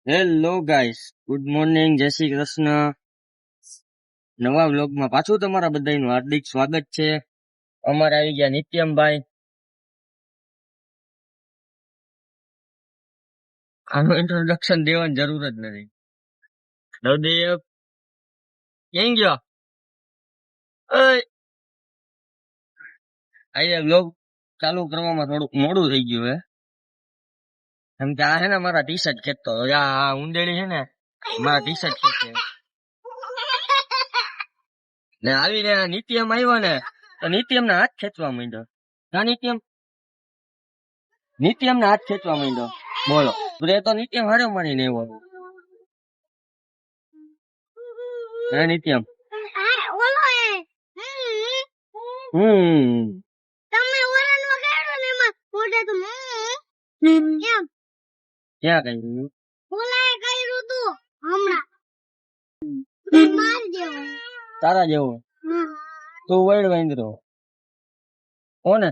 Hello guys, good morning, જય શ્રી કૃષ્ણ. નવા વ્લોગમાં પાછું તમારા બધાનું હાર્દિક સ્વાગત છે. અમારે આવી ગયા નિત્યમભાઈ. આનું ઇન્ટ્રોડક્શન દેવાની જરૂર જ નથી. નવદેવ ક્યાં ગયો? આજે વ્લોગ ચાલુ કરવામાં થોડુંક મોડું થઈ ગયું હે, કેમ કે આ છે ને મારા ટી શર્ટ ખેંચતો હતો. આ ઉંદેડી છે ને મારા ટી શર્ટ ખેંચે ને આવીને નિત્યમ આવ્યો ને તો નિત્યમ ના હાથ ખેંચવા માંડ્યો. હા નિત્યમ ના હાથ ખેંચવા માંડ્યો. બોલો, તું તો નિત્યમ હારે મારીને આવ્યો. હે નિત્યમ? ક્યાં કર્યું? તારા જેવો તું વર્ડ વાંદરો કોને?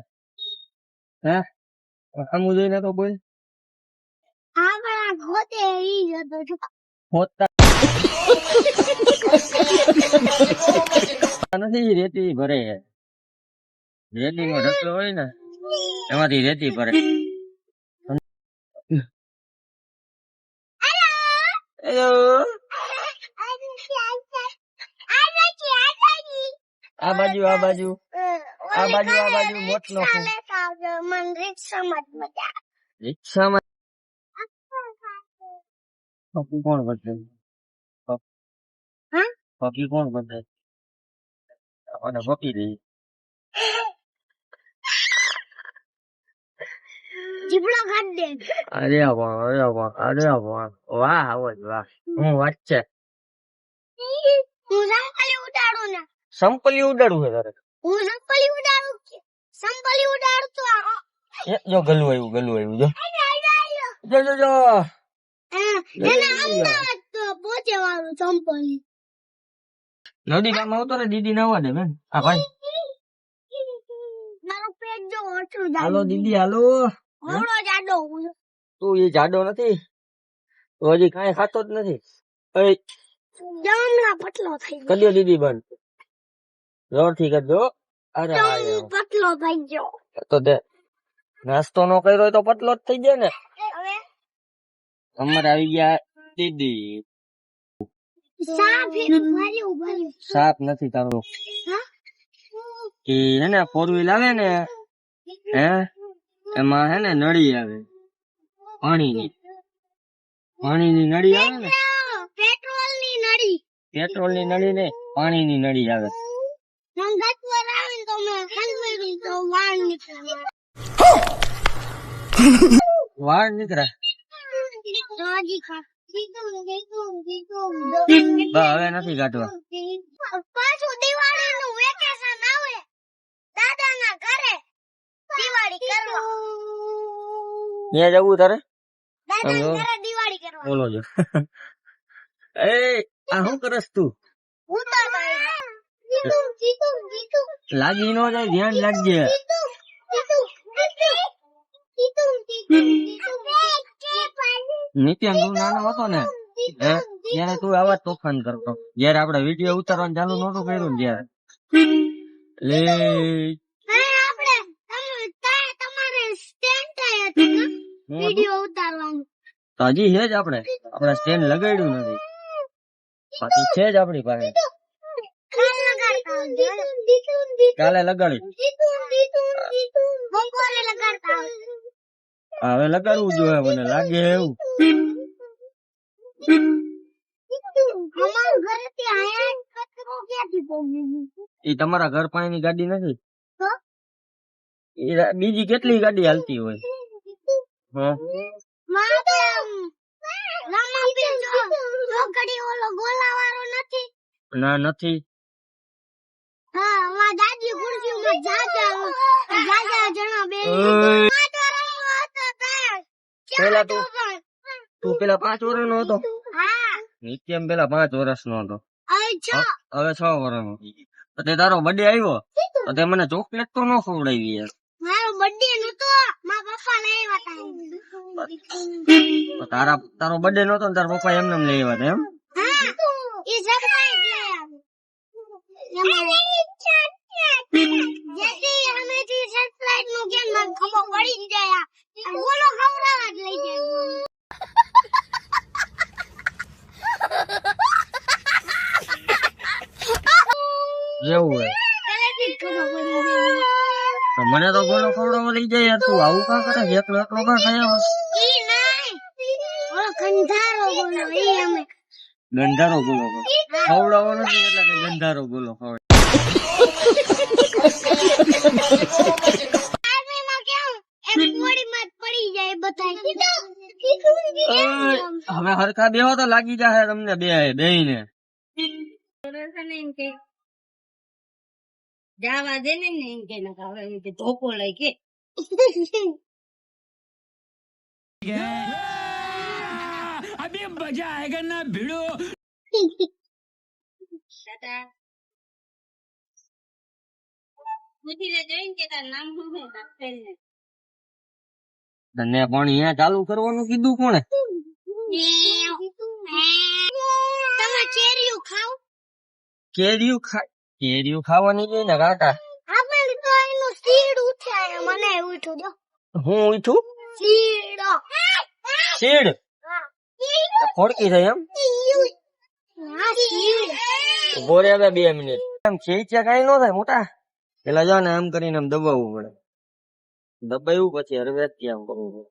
હે હમુ જોઈને તો બોલ. નથી રેતી ભરે, રેતી નો ઢગલો હોય ને એમાંથી રેતી ભરે. આ બાજુ આ બાજુ આ બાજુ આ બાજુ મોટ નો રિક્ષામાં પપ્પી કોણ બધે? પપ્પી કોણ બધે? અને પપ્પી દઈ અરે વાહ આવજ વાહ. હું વાત છે સંપલી ઉડાડું છે તારે? જો ગલું આવ્યું જો જો જો જો નદી ગામ આવતો ને દીદી નાવા દે બેન. આ ભાઈ હાલો દીદી હાલો. તું એ જાડો નથી, તું હજી કઈ ખાતો જ નથી. કદ્યો દીદી બંધ જોર થી કરજો. અરે પતલો થઈ ગયો તો દે નાસ્તો નો કર્યો તો પતલો જ થઈ જાય ને. અમારે આવી ગયા દીદી. સાપ નથી તારો કે હે ને 4 વ્હીલ આવે ને હે એમાં હે ને નળી આવે પાણીની નળી આવે ને. પેટ્રોલ ની નળી ને પાણીની નળી આવે. વાળ નીકળે હવે નથી કાઢવા. ત્યાં જવું તારે? બોલો છો એ આ શું કરસ તું? લાગી ન જાય, ધ્યાન લાગજે. નિત્યમ તું નાનો હતો ને ત્યારે તું આવા તોફાન કરતો જયારે આપડે વિડીયો ઉતારવાનું ચાલુ નહોતું કર્યું ને ત્યારે. તો હજી છે જ આપડે સ્ટેન્ડ લગાડ્યું નથી, બાકી છે જ આપડી પાસે. કાલે લગાડ્યું, હવે લગાડવું જોઈએ મને લાગે એવું. એ તમારા ઘર પાસેની ગાડી નથી, બીજી કેટલી ગાડી હાલતી હોય. ના નથી. તું પેલા 5 વર્ષ નો હતો? નિત્યમ પેલા 5 વર્ષ નો હતો, હવે 6 વર્ષ નો. તે તારો બર્થડે આવ્યો તો તે મને ચોકલેટ તો ન ખવડાવી યાર. મારો બર્થડે નતો, મારા તો તારો બર્થડે નતો ને તારા પપ્પા એમને લઈ આવ્યા એમ એવું હોય તો મને તો ગોળો ખવડાવવા લઈ જાય યાર તું આવું કા કરે એકલો એકલો કા ખાયા ગંધારો ગોળો ખવડાવવો નથી એટલે કે ગંધારો ગોળો ખવડાવ હવે હરખા બેહો તો લાગી જાહે તમને બેયને જાવા દે ને એમ કે નકા હવે એમ કે ધોકો લઈ કે अभी मजा आएगा ना भिड़ो દાદા પૂછીને જોઈને કે તારું નામ શું છે તાર ને તને પણ અહીંયા ચાલુ કરવાનું કીધું કોણે તમે ચેરીઓ ખાવ કેરીઓ ખાવાની છે ને કાકા આપણે તો એનું સીડ ઉઠાય મને ઉઠું દો હું ઉઠું સીડ ફોડકી થાય એમ ઉભો રે હવે 2 મિનિટ એમ ખેંચ્યા કઈ ન થાય મોટા પેલા જાવ ને એમ કરીને એમ દબાવવું પડે દબાવ્યું પછી હરવેથી આમ કરવું પડે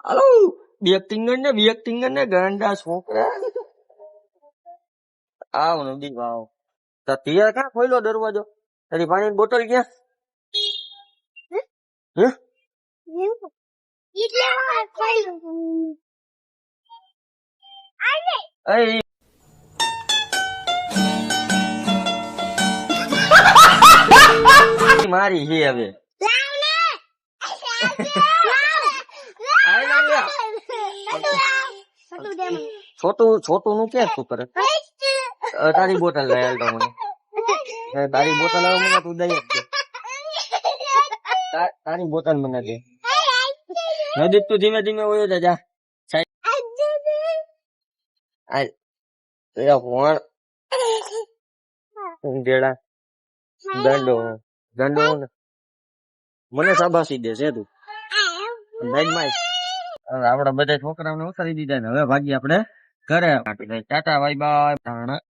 હાલો બે ટિંગર ને ગાંડા છોકરા આવ નદી વાવ તો તિયા ક્યાં ખોલ્યો દરવાજો તારી પાણીની બોટલ ક્યાં મારી છે હવે છોટું નું ક્યાં શું કરે તારી બોટલ લઈ આવતો મને તારી બોટલ હવે મને તું દઈ આપજે તારી બોટલ મને દે નદી તું ધીમે ધીમે ઓયો જા ગેડા દંડો મને શાબાશી દે છે તું આપડા બધા છોકરાઓને ઉતારી દીધા ને હવે ભાગી આપડે ઘરે ટાટા બાય બાય